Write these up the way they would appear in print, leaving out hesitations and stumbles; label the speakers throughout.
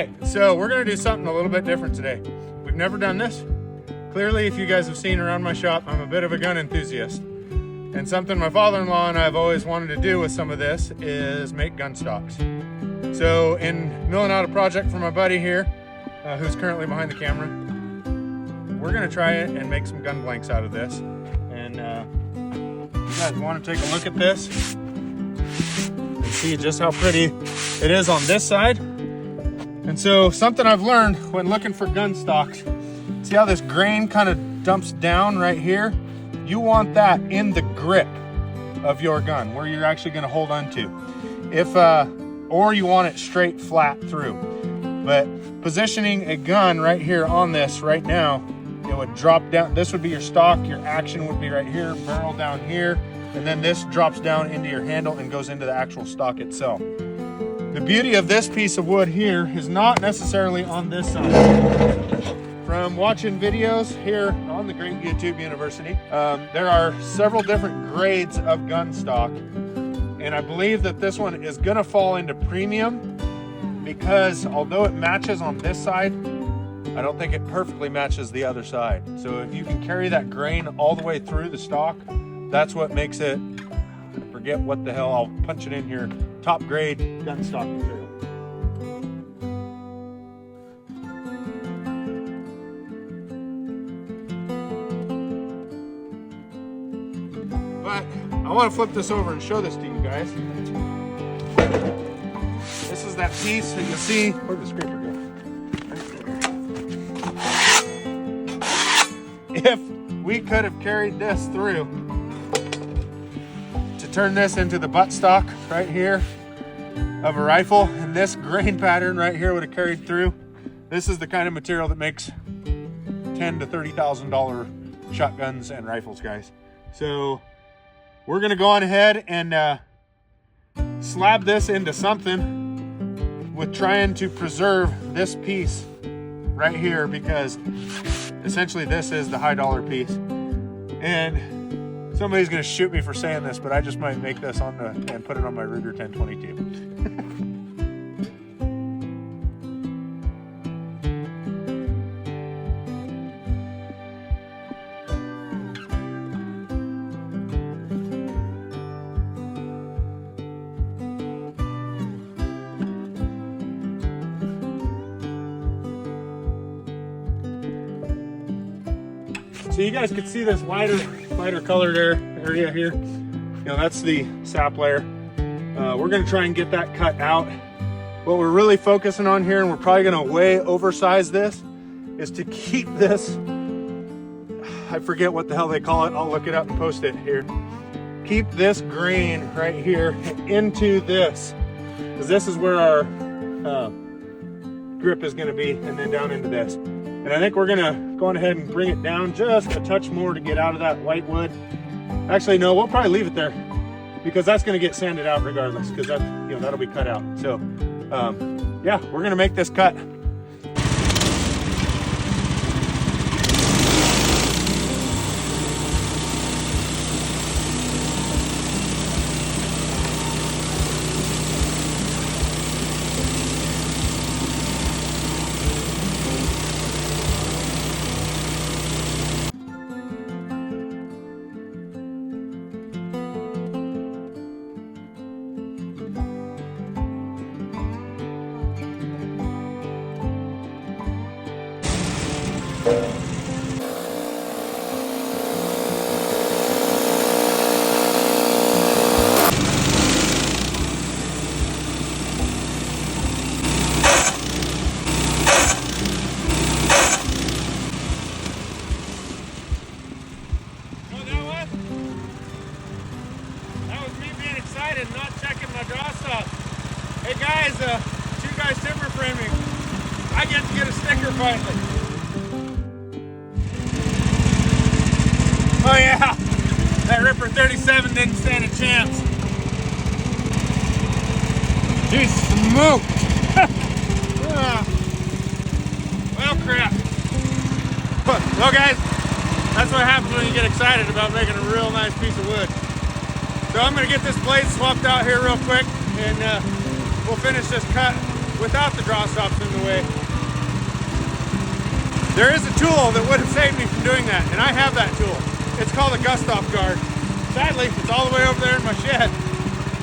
Speaker 1: right, so we're gonna do something a little bit different today. We've never done this. Clearly, if you guys have seen around my shop, I'm a bit of a gun enthusiast. And something my father-in-law and I have always wanted to do with some of this is make gun stocks. So in milling out a project for my buddy here, who's currently behind the camera, we're gonna try it and make some gun blanks out of this. And you guys wanna take a look at this and see just how pretty it is on this side. And so something I've learned when looking for gun stocks, see how this grain kind of dumps down right here? You want that in the grip of your gun, where you're actually gonna hold on to. Or you want it straight flat through. But positioning a gun right here on this right now, it would drop down. This would be your stock, your action would be right here, barrel down here, and then this drops down into your handle and goes into the actual stock itself. The beauty of this piece of wood here is not necessarily on this side. From watching videos here on the Great YouTube University, there are several different grades of gun stock, and I believe that this one is gonna fall into premium because although it matches on this side, I don't think it perfectly matches the other side. So if you can carry that grain all the way through the stock, that's what makes it, I forget what the hell, I'll punch it in here, top grade gun stock material. But I want to flip this over and show this to you guys. This is that piece that you see. Where'd the scraper go? If we could have carried this through to turn this into the buttstock right here of a rifle, and this grain pattern right here would have carried through, this is the kind of material that makes $10,000 to $30,000 shotguns and rifles, guys. So we're gonna go on ahead and slab this into something with trying to preserve this piece right here, because essentially this is the high dollar piece. And somebody's gonna shoot me for saying this, but I just might make this on and put it on my Ruger 1022. So you guys can see this lighter colored area here. You know, that's the sap layer. We're gonna try and get that cut out. What we're really focusing on here, and we're probably gonna way oversize this, is to keep this, I forget what the hell they call it, I'll look it up and post it here. Keep this grain right here into this, because this is where our grip is gonna be, and then down into this. And I think we're gonna go on ahead and bring it down just a touch more to get out of that white wood. Actually, no, we'll probably leave it there because that's gonna get sanded out regardless, because that, you know, that'll be cut out. So, yeah, we're gonna make this cut. Hey guys, two guys timber framing. I get to get a sticker finally. Oh yeah, that Ripper 37 didn't stand a chance. She's smoked. Well, crap. Well guys, that's what happens when you get excited about making a real nice piece of wood. So I'm gonna get this blade swapped out here real quick, and we'll finish this cut without the draw stops in the way. There is a tool that would have saved me from doing that, and I have that tool. It's called a Gustaf Guard. Sadly, it's all the way over there in my shed.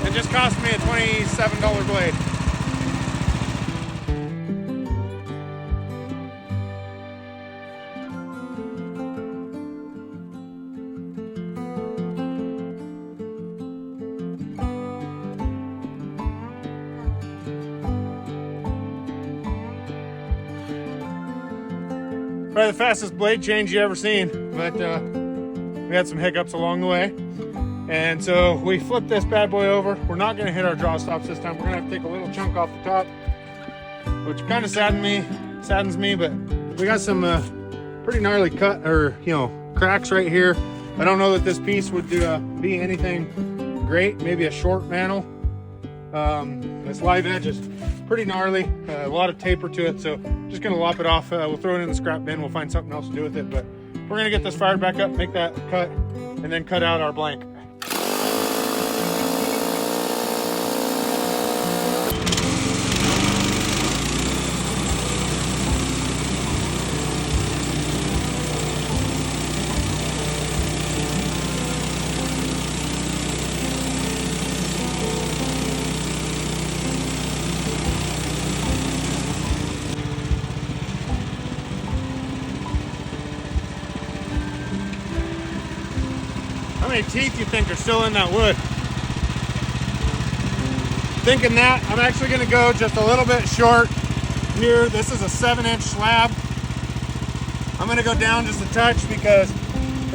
Speaker 1: It just cost me a $27 blade. Probably the fastest blade change you ever seen, but we had some hiccups along the way. And so we flipped this bad boy over. We're not gonna hit our draw stops this time. We're gonna have to take a little chunk off the top, which kind of saddens me, but we got some pretty gnarly cut, or cracks right here. I don't know that this piece would be anything great, maybe a short mantle. This live edge is pretty gnarly, a lot of taper to it, so just gonna lop it off. We'll throw it in the scrap bin. We'll find something else to do with it, but we're gonna get this fired back up, make that cut, and then cut out our blank. How many teeth you think are still in that wood? Thinking that, I'm actually gonna go just a little bit short here. This is a 7-inch slab. I'm gonna go down just a touch because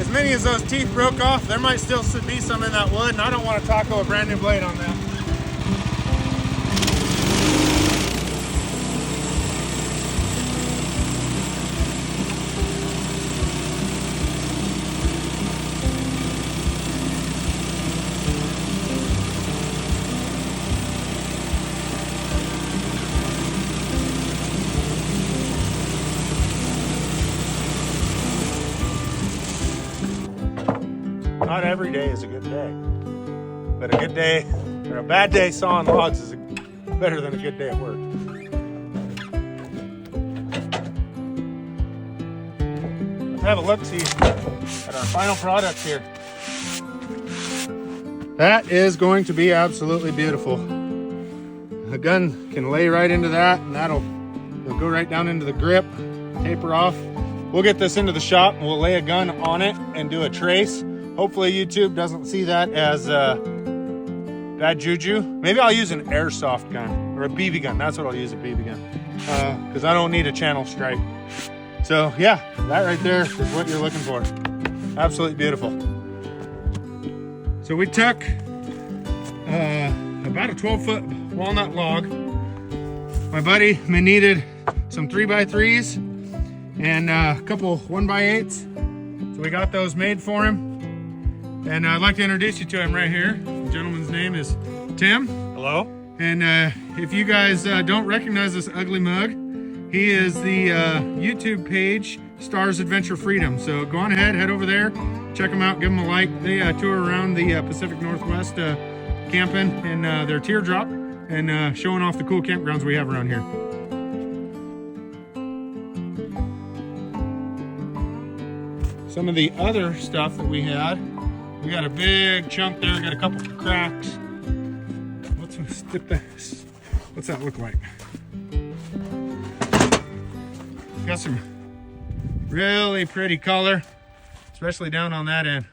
Speaker 1: as many as those teeth broke off, there might still be some in that wood, and I don't want to tackle a brand new blade on that. Not every day is a good day, but a good day or a bad day sawing logs is better than a good day at work. Let's have a look-see at our final product here. That is going to be absolutely beautiful. The gun can lay right into that, and it'll go right down into the grip, taper off. We'll get this into the shop and we'll lay a gun on it and do a trace. Hopefully YouTube doesn't see that as bad juju. Maybe I'll use an airsoft gun or a BB gun. That's what I'll use, a BB gun, because I don't need a channel strike. So yeah, that right there is what you're looking for. Absolutely beautiful. So we took about a 12-foot walnut log. My buddy needed some 3x3s and a couple 1x8s. So we got those made for him. And I'd like to introduce you to him right here. The gentleman's name is Tim.
Speaker 2: Hello.
Speaker 1: And if you guys don't recognize this ugly mug, he is the YouTube page Stars Adventure Freedom. So go on ahead, head over there, check them out, give them a like. They tour around the Pacific Northwest camping in their teardrop and showing off the cool campgrounds we have around here. Some of the other stuff that we had, we got a big chunk there, got a couple cracks. What's that look like? Got some really pretty color, especially down on that end.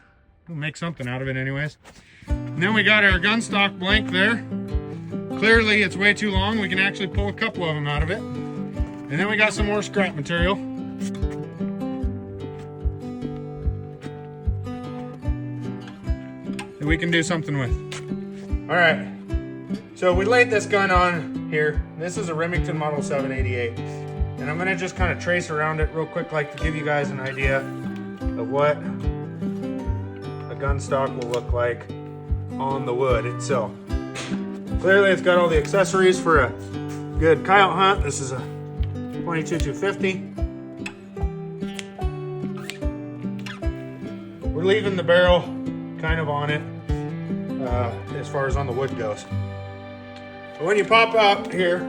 Speaker 1: We'll make something out of it anyways. And then we got our gunstock blank there. Clearly it's way too long. We can actually pull a couple of them out of it. And then we got some more scrap material. That we can do something with. All right, so we laid this gun on here. This is a Remington Model 788. And I'm gonna just kind of trace around it real quick, like to give you guys an idea of what a gun stock will look like on the wood itself. Clearly it's got all the accessories for a good coyote hunt. This is a 22-250. We're leaving the barrel kind of on it as far as on the wood goes. So when you pop out here,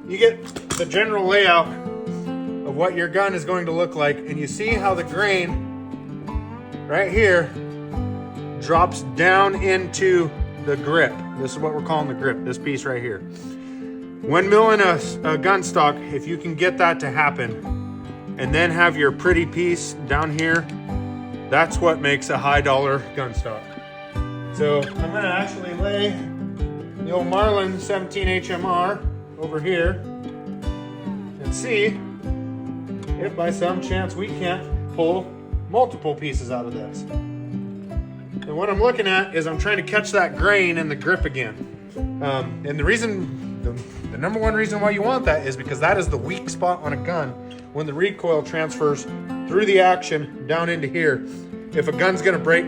Speaker 1: you get the general layout of what your gun is going to look like, and you see how the grain right here drops down into the grip. This is what we're calling the grip, this piece right here. When milling a gun stock, if you can get that to happen and then have your pretty piece down here, that's what makes a high dollar gun stock. So I'm gonna actually lay the old Marlin 17 HMR over here and see if by some chance we can't pull multiple pieces out of this. And what I'm looking at is I'm trying to catch that grain in the grip again. And the reason, the number one reason why you want that is because that is the weak spot on a gun when the recoil transfers through the action down into here. If a gun's gonna break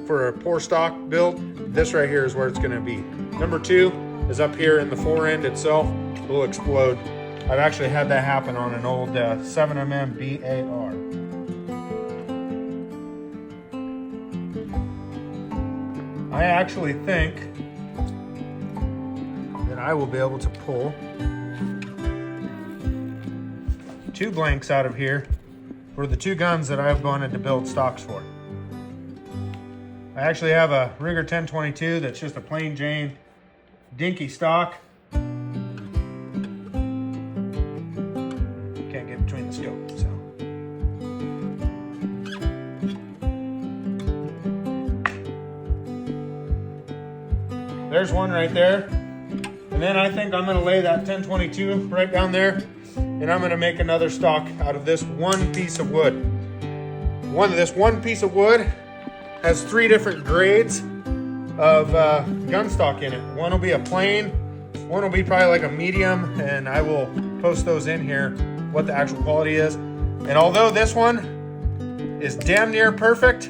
Speaker 1: for a poor stock build, this right here is where it's gonna be. Number two is up here in the forend itself, will explode. I've actually had that happen on an old 7mm BAR. I actually think that I will be able to pull 2 blanks out of here for the 2 guns that I've wanted to build stocks for. I actually have a Ruger 1022 that's just a plain Jane dinky stock. Can't get between the scope, so. There's one right there. And then I think I'm gonna lay that 1022 right down there, and I'm gonna make another stock out of this one piece of wood. This one piece of wood has 3 different grades of gun stock in it. One will be a plain, one will be probably like a medium, and I will post those in here, what the actual quality is. And although this one is damn near perfect,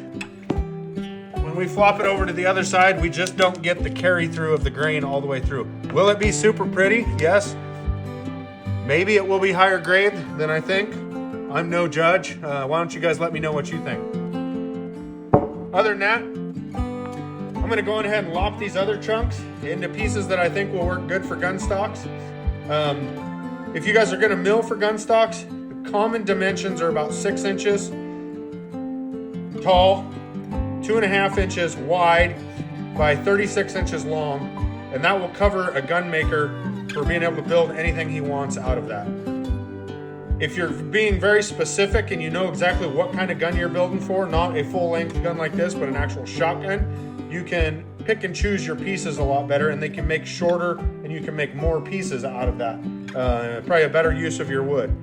Speaker 1: when we flop it over to the other side, we just don't get the carry through of the grain all the way through. Will it be super pretty? Yes. Maybe it will be higher grade than I think. I'm no judge. Why don't you guys let me know what you think? Other than that, I'm gonna go ahead and lop these other chunks into pieces that I think will work good for gun stocks. If you guys are gonna mill for gun stocks, the common dimensions are about 6 inches tall, 2.5 inches wide by 36 inches long, and that will cover a gun maker for being able to build anything he wants out of that. If you're being very specific and you know exactly what kind of gun you're building for, not a full-length gun like this, but an actual shotgun, you can pick and choose your pieces a lot better, and they can make shorter and you can make more pieces out of that. Probably a better use of your wood.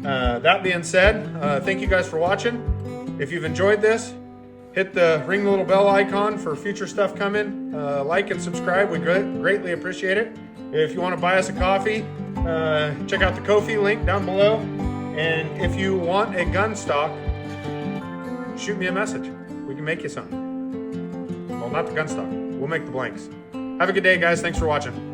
Speaker 1: That being said, thank you guys for watching. If you've enjoyed this, ring the little bell icon for future stuff coming. Like and subscribe, we greatly appreciate it. If you want to buy us a coffee, check out the Ko-fi link down below. And if you want a gun stock, shoot me a message. We can make you something. Well, not the gun stock. We'll make the blanks. Have a good day, guys. Thanks for watching.